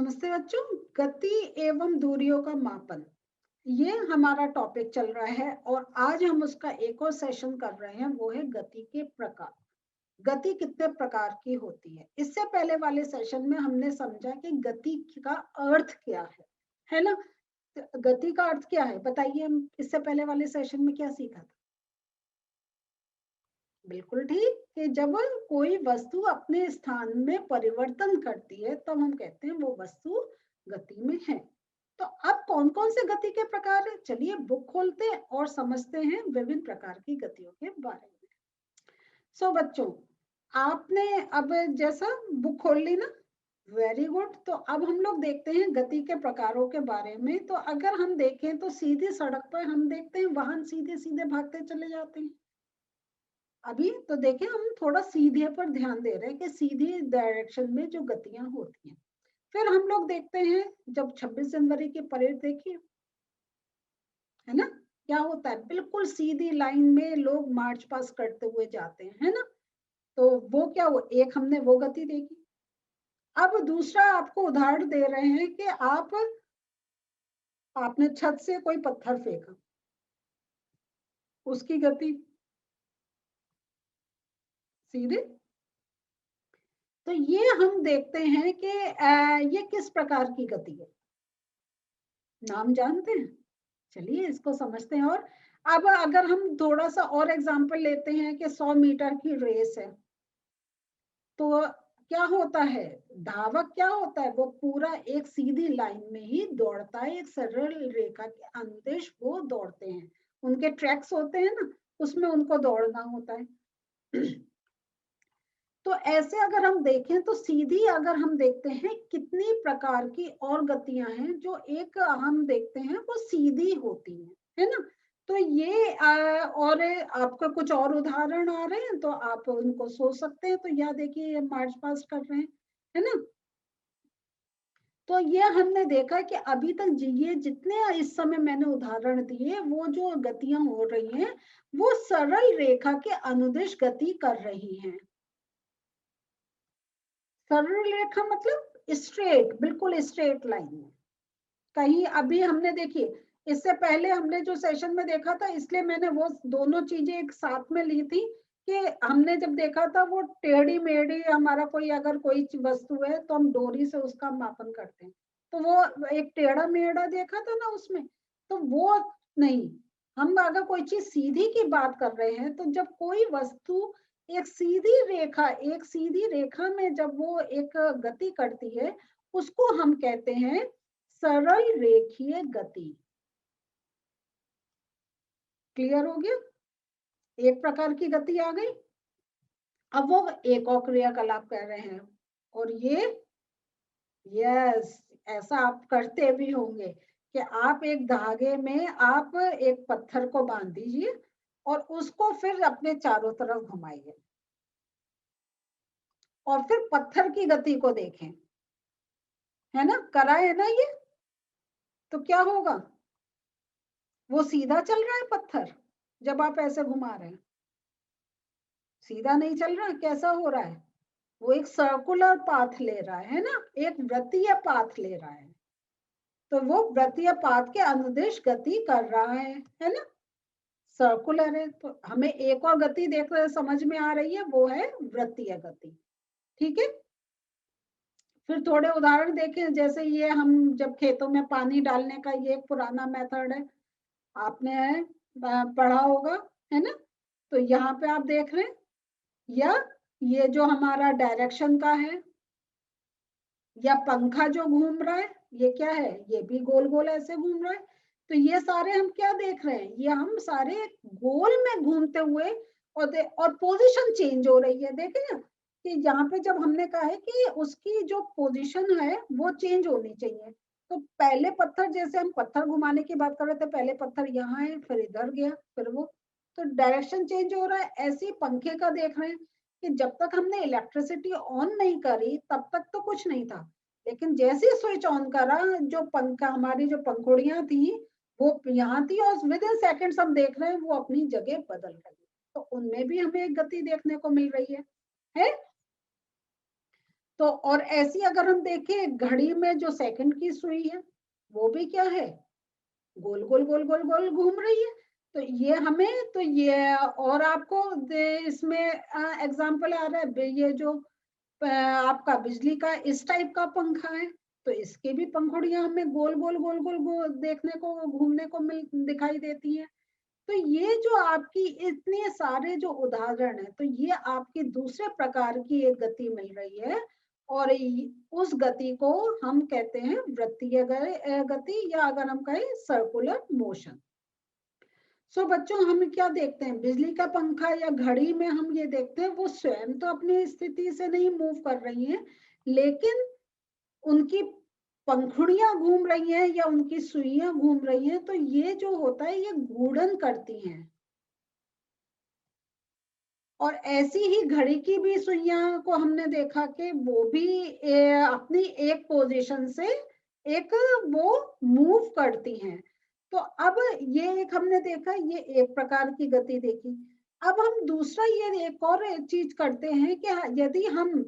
नमस्ते बच्चों। गति एवं दूरियों का मापन, ये हमारा टॉपिक चल रहा है और आज हम उसका एक और सेशन कर रहे हैं। वो है गति के प्रकार। गति कितने प्रकार की होती है। इससे पहले वाले सेशन में हमने समझा कि गति का अर्थ क्या है ना। गति का अर्थ क्या है बताइए। हम इससे पहले वाले सेशन में क्या सीखा था? बिल्कुल ठीक, कि जब कोई वस्तु अपने स्थान में परिवर्तन करती है तब हम कहते हैं वो वस्तु गति में है। तो अब कौन कौन से गति के प्रकार है, चलिए बुक खोलते हैं और समझते हैं विभिन्न प्रकार की गतियों के बारे में। सो बच्चों, आपने अब जैसा बुक खोल ली ना, वेरी गुड। तो अब हम लोग देखते हैं गति के प्रकारों के बारे में। तो अगर हम देखें तो सीधी सड़क पर हम देखते हैं वाहन सीधे सीधे भागते चले जाते हैं। अभी तो देखें, हम थोड़ा सीधे पर ध्यान दे रहे हैं कि सीधी डायरेक्शन में जो गतियां होती हैं। फिर हम लोग देखते हैं जब 26 जनवरी की परेड देखिए, है ना, क्या होता है, बिल्कुल सीधी लाइन में लोग मार्च पास करते हुए जाते हैं, है ना। तो वो क्या, वो एक हमने वो गति देखी। अब दूसरा आपको उदाहरण दे रहे हैं कि आपने छत से कोई पत्थर फेंका, उसकी गति सीधे। तो ये हम देखते हैं कि ये किस प्रकार की गति है, नाम जानते हैं। चलिए इसको समझते हैं। और अब अगर हम थोड़ा सा और एग्जांपल लेते हैं कि 100 मीटर की रेस है, तो क्या होता है, धावक क्या होता है, वो पूरा एक सीधी लाइन में ही दौड़ता है, एक सरल रेखा के अनुदेश वो दौड़ते हैं। उनके ट्रैक्स होते हैं ना, उसमें उनको दौड़ना होता है। तो ऐसे अगर हम देखें तो सीधी अगर हम देखते हैं कितनी प्रकार की और गतियां हैं जो एक हम देखते हैं वो सीधी होती हैं, है ना। तो ये और आपका कुछ और उदाहरण आ रहे हैं तो आप उनको सोच सकते हैं। तो यह देखिए, ये मार्च पास्ट कर रहे हैं, है ना। तो ये हमने देखा कि अभी तक ये जितने इस समय मैंने उदाहरण दिए, वो जो गतियां हो रही हैं वो सरल रेखा के अनुदिश गति कर रही हैं। सरल रेखा मतलब स्ट्रेट, बिल्कुल स्ट्रेट लाइन में। कहीं अभी हमने देखिए, इससे पहले हमने जो सेशन में देखा था, इसलिए मैंने वो दोनों चीजें एक साथ में ली थी कि हमने जब देखा था वो टेढ़ी मेढ़ी, हमारा कोई अगर कोई वस्तु है तो हम डोरी से उसका मापन करते हैं। तो वो एक टेढ़ा मेढ़ा देखा था ना उसमें, तो वो नहीं। हम अगर कोई चीज सीधी की बात कर रहे हैं, तो जब कोई वस्तु एक सीधी रेखा में जब वो एक गति करती है, उसको हम कहते हैं सरल रेखीय गति। क्लियर हो गया, एक प्रकार की गति आ गई। अब वो एक और क्रियाकलाप कर रहे हैं, और ये यस, ऐसा आप करते भी होंगे कि आप एक धागे में आप एक पत्थर को बांध दीजिए और उसको फिर अपने चारों तरफ घुमाइए और फिर पत्थर की गति को देखें, है ना, करा है ना ये। तो क्या होगा, वो सीधा चल रहा है पत्थर, जब आप ऐसे घुमा रहे हैं सीधा नहीं चल रहा, कैसा हो रहा है, वो एक सर्कुलर पाथ ले रहा है ना, एक वृत्तीय पाथ ले रहा है। तो वो वृत्तीय पाथ के अनुदिश गति कर रहा है ना, सर्कुलर है। तो हमें एक और गति देख रहे समझ में आ रही है, वो है वृत्तीय गति। ठीक है, फिर थोड़े उदाहरण देखें। जैसे ये हम जब खेतों में पानी डालने का, ये एक पुराना मेथड है, आपने पढ़ा होगा, है ना। तो यहाँ पे आप देख रहे हैं, या ये जो हमारा डायरेक्शन का है, या पंखा जो घूम रहा है, ये क्या है, ये भी गोल गोल ऐसे घूम रहा है। तो ये सारे हम क्या देख रहे हैं, ये हम सारे गोल में घूमते हुए, और पोजीशन चेंज हो रही है। देखें ना कि यहाँ पे जब हमने कहा है कि उसकी जो पोजीशन है वो चेंज होनी चाहिए। तो पहले पत्थर, जैसे हम पत्थर घुमाने की बात कर रहे थे, पहले पत्थर यहाँ है फिर इधर गया फिर वो, तो डायरेक्शन चेंज हो रहा है। ऐसे ही पंखे का देख रहे हैं कि जब तक हमने इलेक्ट्रिसिटी ऑन नहीं करी तब तक तो कुछ नहीं था, लेकिन जैसे स्विच ऑन करा, जो पंखा, हमारी जो पंखुड़ियां थी वो यहाँ थी, और विद इन सेकेंड्स हम देख रहे हैं वो अपनी जगह बदल रही है। तो उनमें भी हमें एक गति देखने को मिल रही है। तो और ऐसी अगर हम देखें घड़ी में जो सेकंड की सुई है वो भी क्या है, गोल गोल गोल गोल गोल घूम रही है। तो ये हमें तो ये और आपको इसमें एग्जांपल आ रहा है, ये जो आपका बिजली का इस टाइप का पंखा है, तो इसके भी पंखुड़ियां हमें गोल गोल गोल गोल गोल देखने को घूमने को मिल दिखाई देती है। तो ये जो आपकी इतने सारे जो उदाहरण है, तो ये आपकी दूसरे प्रकार की एक गति मिल रही है, और उस गति को हम कहते हैं वृत्तीय गति, या अगर हम कहें सर्कुलर मोशन। सो बच्चों, हम क्या देखते हैं, बिजली का पंखा या घड़ी में हम ये देखते हैं वो स्वयं तो अपनी स्थिति से नहीं मूव कर रही हैं, लेकिन उनकी पंखुड़ियां घूम रही हैं या उनकी सुइयां घूम रही हैं। तो ये जो होता है ये घूर्णन करती हैं। और ऐसी ही घड़ी की भी सुइयां को हमने देखा कि वो भी अपनी एक पोजीशन से एक वो मूव करती हैं। तो अब ये एक हमने देखा, ये एक प्रकार की गति देखी। अब हम दूसरा ये एक और चीज करते हैं कि यदि हम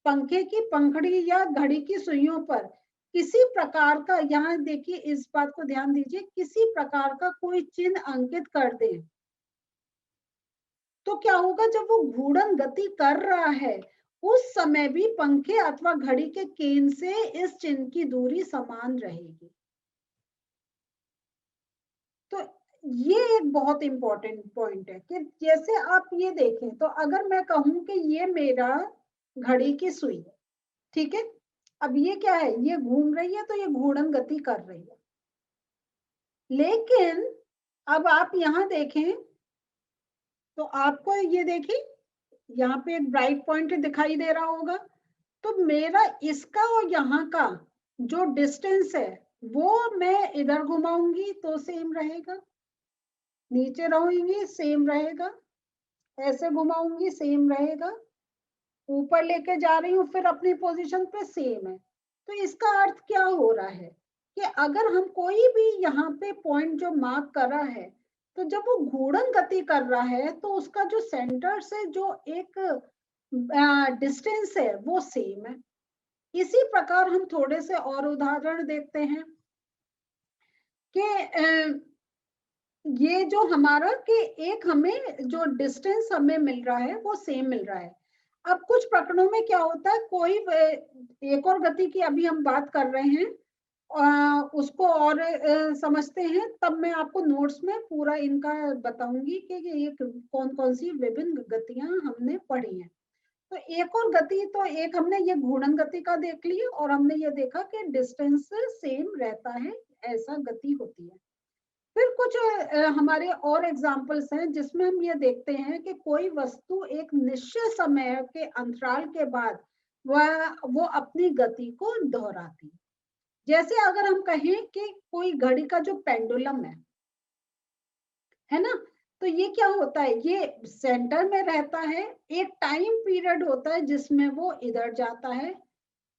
पंखे की पंखड़ी या घड़ी की सुइयों पर किसी प्रकार का, यहाँ देखिए इस बात को ध्यान दीजिए, किसी प्रकार का कोई चिन्ह अंकित कर दें, तो क्या होगा, जब वो घूर्णन गति कर रहा है उस समय भी पंखे अथवा घड़ी के केंद्र से इस चिन्ह की दूरी समान रहेगी। तो ये एक बहुत इंपॉर्टेंट पॉइंट है कि जैसे आप ये देखें, तो अगर मैं कहूं कि ये मेरा घड़ी की सुई है, ठीक है, अब ये क्या है, ये घूम रही है, तो ये घूर्णन गति कर रही है। लेकिन अब आप यहां देखें, तो आपको ये देखिए यहाँ पे एक ब्राइट पॉइंट दिखाई दे रहा होगा। तो मेरा इसका और यहाँ का जो डिस्टेंस है वो मैं इधर घुमाऊंगी तो सेम रहेगा, नीचे रहूंगी सेम रहेगा, ऐसे घुमाऊंगी सेम रहेगा, ऊपर लेके जा रही हूँ फिर अपनी पोजीशन पे सेम है। तो इसका अर्थ क्या हो रहा है कि अगर हम कोई भी यहाँ पे पॉइंट जो मार्क कर रहा है, तो जब वो घूर्णन गति कर रहा है तो उसका जो सेंटर से जो एक डिस्टेंस है वो सेम है। इसी प्रकार हम थोड़े से और उदाहरण देखते हैं कि ये जो हमारा कि एक हमें जो डिस्टेंस हमें मिल रहा है वो सेम मिल रहा है। अब कुछ प्रकरणों में क्या होता है, कोई एक और गति की अभी हम बात कर रहे हैं, उसको और समझते हैं, तब मैं आपको नोट्स में पूरा इनका बताऊंगी कि ये कौन कौन सी विभिन्न गतियां हमने पढ़ी हैं। तो एक और गति, तो एक हमने ये घूर्णन गति का देख ली और हमने ये देखा कि डिस्टेंस सेम रहता है, ऐसा गति होती है। फिर कुछ हमारे और एग्जाम्पल्स हैं जिसमें हम ये देखते हैं कि कोई वस्तु एक निश्चित समय के अंतराल के बाद वो अपनी गति को दोहराती है। जैसे अगर हम कहें कि कोई घड़ी का जो पेंडुलम है ना, तो ये क्या होता है, ये सेंटर में रहता है, एक टाइम पीरियड होता है जिसमें वो इधर जाता है,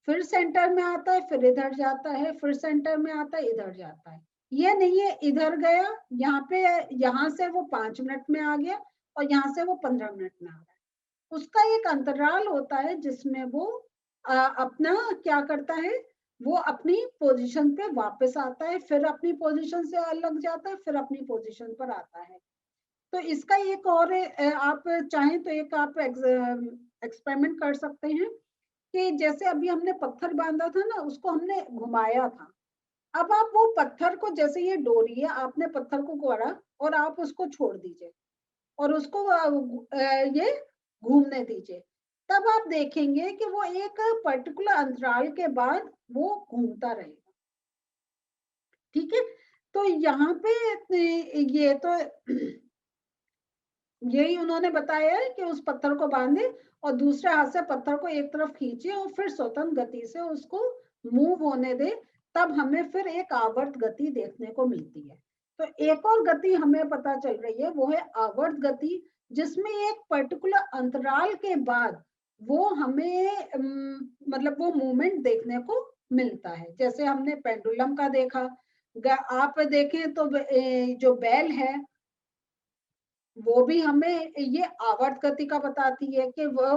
फिर सेंटर में आता है, फिर इधर जाता है, फिर सेंटर में आता है, इधर जाता है। ये नहीं है इधर गया, यहाँ पे, यहाँ से वो 5 मिनट में आ गया और यहाँ से वो 15 मिनट में आ रहा है। उसका एक अंतराल होता है जिसमें वो अपना क्या करता है, वो अपनी पोजीशन पे वापस आता है, फिर अपनी पोजीशन से अलग जाता है, फिर अपनी पोजीशन पर आता है। तो इसका एक और आप चाहें तो एक आप एक्सपेरिमेंट कर सकते हैं कि जैसे अभी हमने पत्थर बांधा था ना, उसको हमने घुमाया था। अब आप वो पत्थर को, जैसे ये डोरी है, आपने पत्थर को गड़ा और आप उसको छोड़ दीजिए और उसको ये घूमने दीजिए। तब आप देखेंगे कि वो एक पर्टिकुलर अंतराल के बाद वो घूमता रहेगा। ठीक है, तो यहाँ पे ये तो यही उन्होंने बताया है कि उस पत्थर को बांधे और दूसरे हाथ से पत्थर को एक तरफ खींचे और फिर स्वतंत्र गति से उसको मूव होने दे, तब हमें फिर एक आवर्त गति देखने को मिलती है। तो एक और गति हमें पता चल रही है, वो है आवर्त गति, जिसमें एक पर्टिकुलर अंतराल के बाद वो हमें मतलब वो मूवमेंट देखने को मिलता है। जैसे हमने पेंडुलम का देखा, आप देखें तो जो बैल है वो भी हमें ये आवर्त गति का बताती है कि वो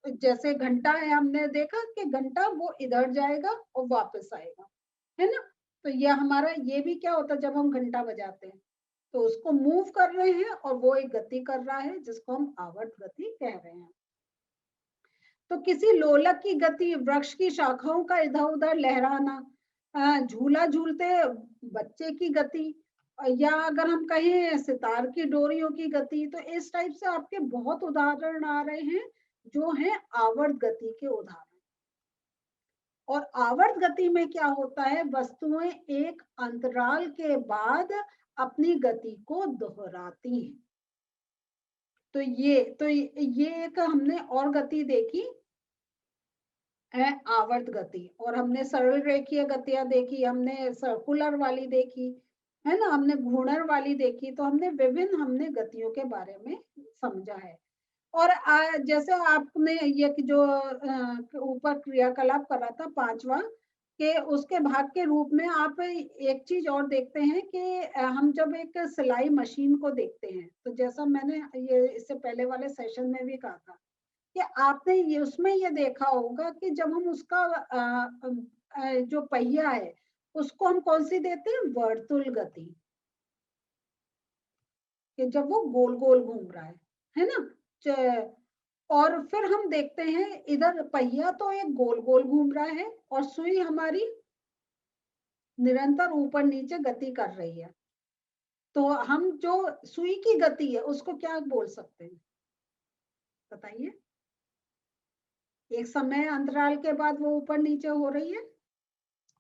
जैसे घंटा है, हमने देखा कि घंटा वो इधर जाएगा और वापस आएगा, है ना। तो ये हमारा ये भी क्या होता है जब हम घंटा बजाते हैं, तो उसको मूव कर रहे हैं और वो एक गति कर रहा है जिसको हम आवर्त गति कह रहे हैं। तो किसी लोलक की गति, वृक्ष की शाखाओं का इधर उधर लहराना, झूला झूलते बच्चे की गति, या अगर हम कहें सितार की डोरियों की गति, तो इस टाइप से आपके बहुत उदाहरण आ रहे हैं जो है आवर्त गति के उदाहरण। और आवर्त गति में क्या होता है, वस्तुएं एक अंतराल के बाद अपनी गति को दोहराती हैं। तो ये एक हमने और गति देखी है, आवर्त गति। और हमने सरल रेखीय गतियां देखी, हमने सर्कुलर वाली देखी, है ना, हमने घूर्णन वाली देखी। तो हमने विभिन्न गतियों के बारे में समझा है। और जैसे आपने ये जो ऊपर क्रियाकलाप करा था पांचवा, के उसके भाग के रूप में आप एक चीज और देखते हैं कि हम जब एक सिलाई मशीन को देखते हैं, तो जैसा मैंने ये इससे पहले वाले सेशन में भी कहा था कि आपने ये उसमें ये देखा होगा कि जब हम उसका जो पहिया है उसको हम कौन सी देते हैं, वर्तुल गति, कि जब वो गोल गोल घूम रहा है ना। और फिर हम देखते हैं इधर पहिया तो एक गोल गोल घूम रहा है और सुई हमारी निरंतर ऊपर नीचे गति कर रही है। तो हम जो सुई की गति है उसको क्या बोल सकते हैं, बताइए। एक समय अंतराल के बाद वो ऊपर नीचे हो रही है।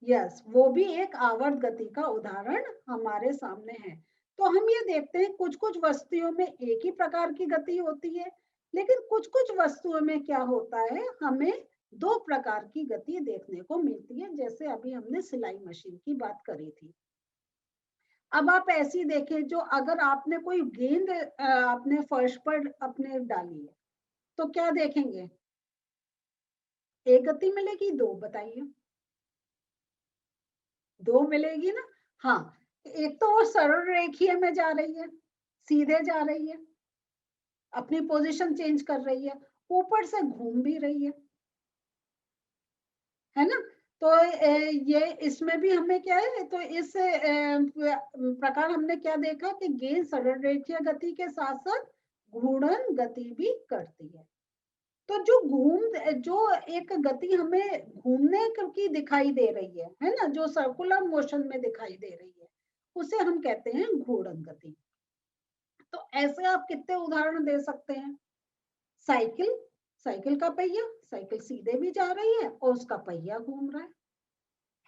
यस, वो भी एक आवर्त गति का उदाहरण हमारे सामने है। तो हम ये देखते हैं कुछ कुछ वस्तुओं में एक ही प्रकार की गति होती है, लेकिन कुछ कुछ वस्तुओं में क्या होता है, हमें दो प्रकार की गति देखने को मिलती है, जैसे अभी हमने सिलाई मशीन की बात करी थी। अब आप ऐसी देखें, जो अगर आपने कोई गेंद अपने फर्श पर अपने डाली है, तो क्या देखेंगे, एक गति मिलेगी, दो, बताइए। दो मिलेगी ना। हाँ, एक तो वो सरल रेखीय में जा रही है, सीधे जा रही है, अपनी पोजीशन चेंज कर रही है, ऊपर से घूम भी रही है ना। तो ये इसमें भी हमें क्या है, तो इस प्रकार हमने क्या देखा कि गेंद सरल रेखीय गति के साथ साथ घूर्णन गति भी करती है। तो जो एक गति हमें घूमने की दिखाई दे रही है ना, जो सर्कुलर मोशन में दिखाई दे रही है, उसे हम कहते हैं घूर्णन गति। तो ऐसे आप कितने उदाहरण दे सकते हैं। साइकिल, साइकिल का पहिया, साइकिल सीधे भी जा रही है और उसका पहिया घूम रहा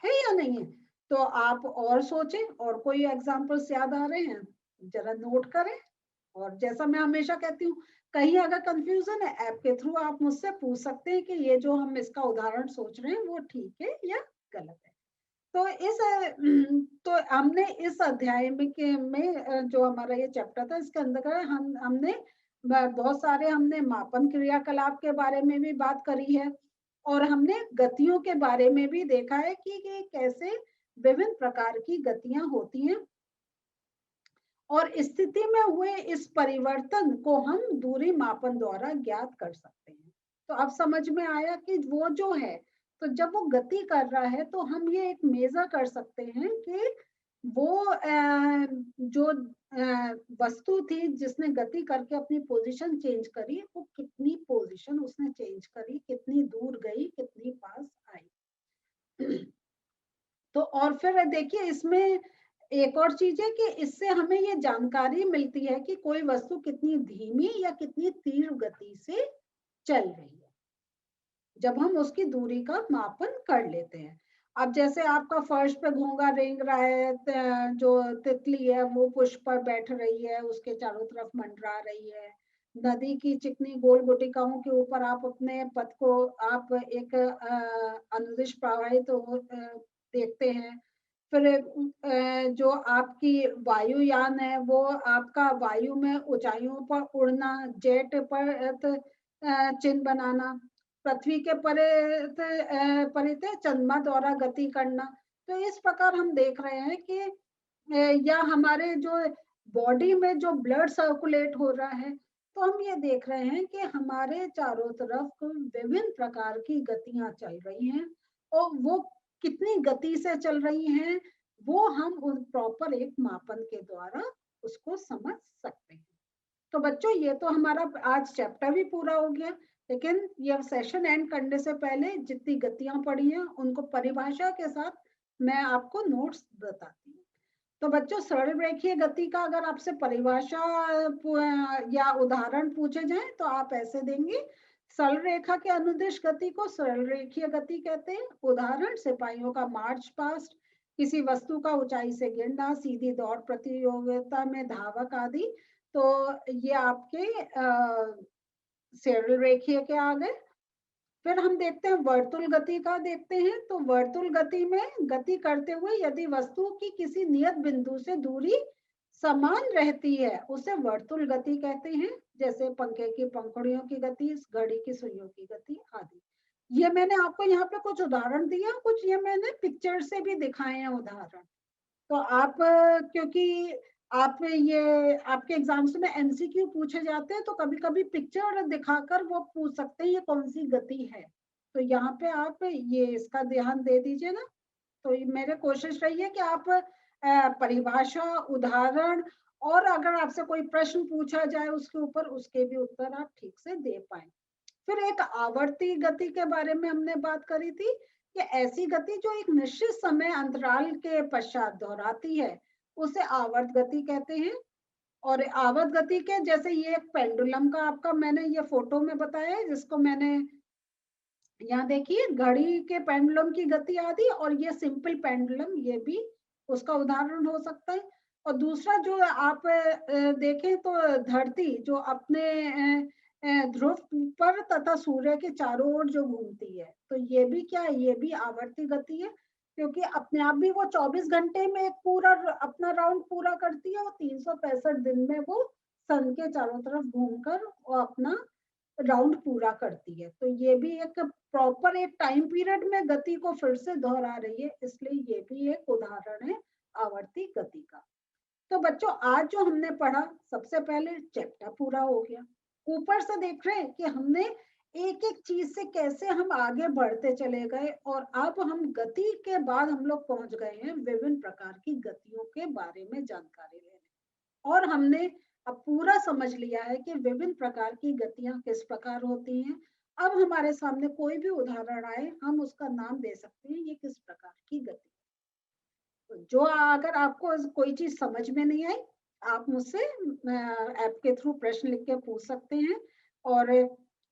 है या नहीं है। तो आप और सोचें, और कोई एग्जांपल्स याद आ रहे हैं, जरा नोट करें। और जैसा मैं हमेशा कहती हूँ, कहीं अगर कंफ्यूजन है, ऐप के थ्रू आप मुझसे पूछ सकते हैं कि ये जो हम इसका उदाहरण सोच रहे हैं वो ठीक है या गलत है। तो तो हमने इस अध्याय में जो हमारा ये चैप्टर था, इसके अंदर हमने बहुत सारे हमने मापन क्रियाकलाप के बारे में भी बात करी है, और हमने गतियों के बारे में भी देखा है कि कैसे विभिन्न प्रकार की गतियां होती हैं, और स्थिति में हुए इस परिवर्तन को हम दूरी मापन द्वारा ज्ञात कर सकते हैं। तो अब समझ में आया कि वो जो है, तो जब वो गति कर रहा है तो हम ये एक मेजर कर सकते हैं कि वो जो वस्तु थी जिसने गति करके अपनी पोजीशन चेंज करी, वो कितनी पोजीशन उसने चेंज करी, कितनी दूर गई, कितनी पास आई। तो और फिर देखिए इसमें एक और चीज है कि इससे हमें ये जानकारी मिलती है कि कोई वस्तु कितनी धीमी या कितनी तीव्र गति से चल रही है, जब हम उसकी दूरी का मापन कर लेते हैं। अब जैसे आपका फर्श पे घोंघा रेंग रहा है, जो तितली है वो पुष्प पर बैठ रही है, उसके चारों तरफ मंडरा रही है। नदी की चिकनी गोल गुटिकाओं के ऊपर आप अपने पथ को आप एक अनुदिश प्रवाहित देखते हैं। फिर जो आपकी वायुयान है वो आपका वायु में ऊंचाइयों पर उड़ना, जेट पर चिन्ह बनाना, पृथ्वी के परित चंद्रमा द्वारा गति करना। तो इस प्रकार हम देख रहे हैं कि या हमारे जो बॉडी में जो ब्लड सर्कुलेट हो रहा है, तो हम ये देख रहे हैं कि हमारे चारों तरफ विभिन्न प्रकार की गतियां चल रही हैं और वो कितनी गति से चल रही हैं वो हम उन प्रॉपर एक मापन के द्वारा उसको समझ सकते हैं। तो बच्चों ये तो हमारा आज चैप्टर भी पूरा हो गया, लेकिन ये सेशन एंड करने से पहले जितनी गतियां पढ़ी हैं उनको परिभाषा के साथ मैं आपको नोट्स बताती हूँ। तो बच्चों सरल रेखीय गति का अगर आपसे परिभाषा या उदाहरण पूछे जाए तो आप ऐसे देंगे, सरल रेखा के अनुदिश गति को सरल रेखीय गति कहते हैं। उदाहरण सिपाहियों का मार्च पास्ट, किसी वस्तु का ऊंचाई से गिरना, सीधी दौड़ प्रतियोगिता में धावक आदि। तो ये आपके सरल रेखीय के आ गए। फिर हम देखते हैं वर्तुल गति का देखते हैं। तो वर्तुल गति में गति करते हुए यदि वस्तु की किसी नियत बिंदु से दूरी समान रहती है उसे वर्तुल गति कहते हैं, जैसे पंखे की पंखुड़ियों की गति, घड़ी की सुइयों की गति आदि। ये मैंने आपको यहाँ पे कुछ उदाहरण दिया, कुछ ये मैंने पिक्चर से भी दिखाए हैं उदाहरण। तो आप क्योंकि आप ये आपके एग्जाम्स में एमसीक्यू पूछे जाते हैं तो कभी कभी पिक्चर दिखाकर वो पूछ सकते हैं ये कौन सी गति है। तो यहाँ पे आप ये इसका ध्यान दे दीजिए ना। तो मेरे कोशिश रही है कि आप परिभाषा, उदाहरण और अगर आपसे कोई प्रश्न पूछा जाए उसके ऊपर उसके भी उत्तर आप ठीक से दे पाए। फिर एक आवर्ती गति के बारे में हमने बात करी थी कि ऐसी गति जो एक निश्चित समय अंतराल के पश्चात दोहराती है उसे आवर्त गति कहते हैं। और आवर्त गति के जैसे ये एक पेंडुलम का आपका मैंने ये फोटो में बताया है, जिसको मैंने यहाँ देखिए घड़ी के पेंडुलम की गति आदि, और ये सिंपल पेंडुलम ये भी उसका उदाहरण हो सकता है। और दूसरा जो आप देखें तो धरती जो अपने ध्रुव पर तथा सूर्य के चारों ओर जो घूमती है, तो ये भी क्या है, ये भी आवर्ती गति है, क्योंकि अपने आप भी वो 24 घंटे में एक पूरा अपना राउंड पूरा करती है और 365 दिन में वो सन के चारों तरफ घूमकर वो अपना राउंड पूरा करती है। तो ये भी एक प्रॉपर एक टाइम पीरियड में गति को फिर से दोहरा रही है, इसलिए ये भी एक उदाहरण है आवर्ती गति का। तो बच्चों आज जो हमने पढ़ा, सबसे पहले चैप्टर पूरा हो गया। ऊपर से देख रहे हैं कि हमने एक एक चीज से कैसे हम आगे बढ़ते चले गए, और अब हम गति के बाद हम लोग पहुंच गए हैं विभिन्न प्रकार की गतियों के बारे में जानकारी लेने। और हमने अब पूरा समझ लिया है कि विभिन्न प्रकार की गतियां किस प्रकार होती हैं। अब हमारे सामने कोई भी उदाहरण आए हम उसका नाम दे सकते हैं ये किस प्रकार की गति। तो जो अगर आपको कोई चीज समझ में नहीं आई आप मुझसे ऐप के थ्रू प्रश्न लिख के पूछ सकते हैं। और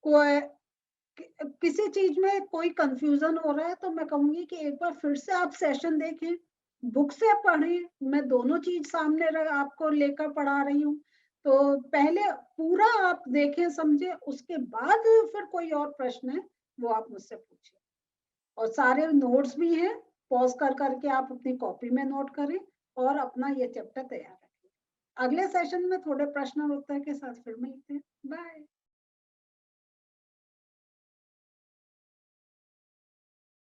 कोई किसी चीज में कोई कंफ्यूजन हो रहा है तो मैं कहूंगी कि एक बार फिर से आप सेशन देखें, बुक से पढ़ें। मैं दोनों चीज सामने आपको लेकर पढ़ा रही हूँ। तो पहले पूरा आप देखें समझे, उसके बाद फिर कोई और प्रश्न है वो आप मुझसे पूछिए। और सारे नोट्स भी हैं, पॉज कर करके आप अपनी कॉपी में नोट करें और अपना ये चैप्टर तैयार रखें। अगले सेशन में थोड़े प्रश्न और उत्तर के साथ फिर मिलते हैं। बाय।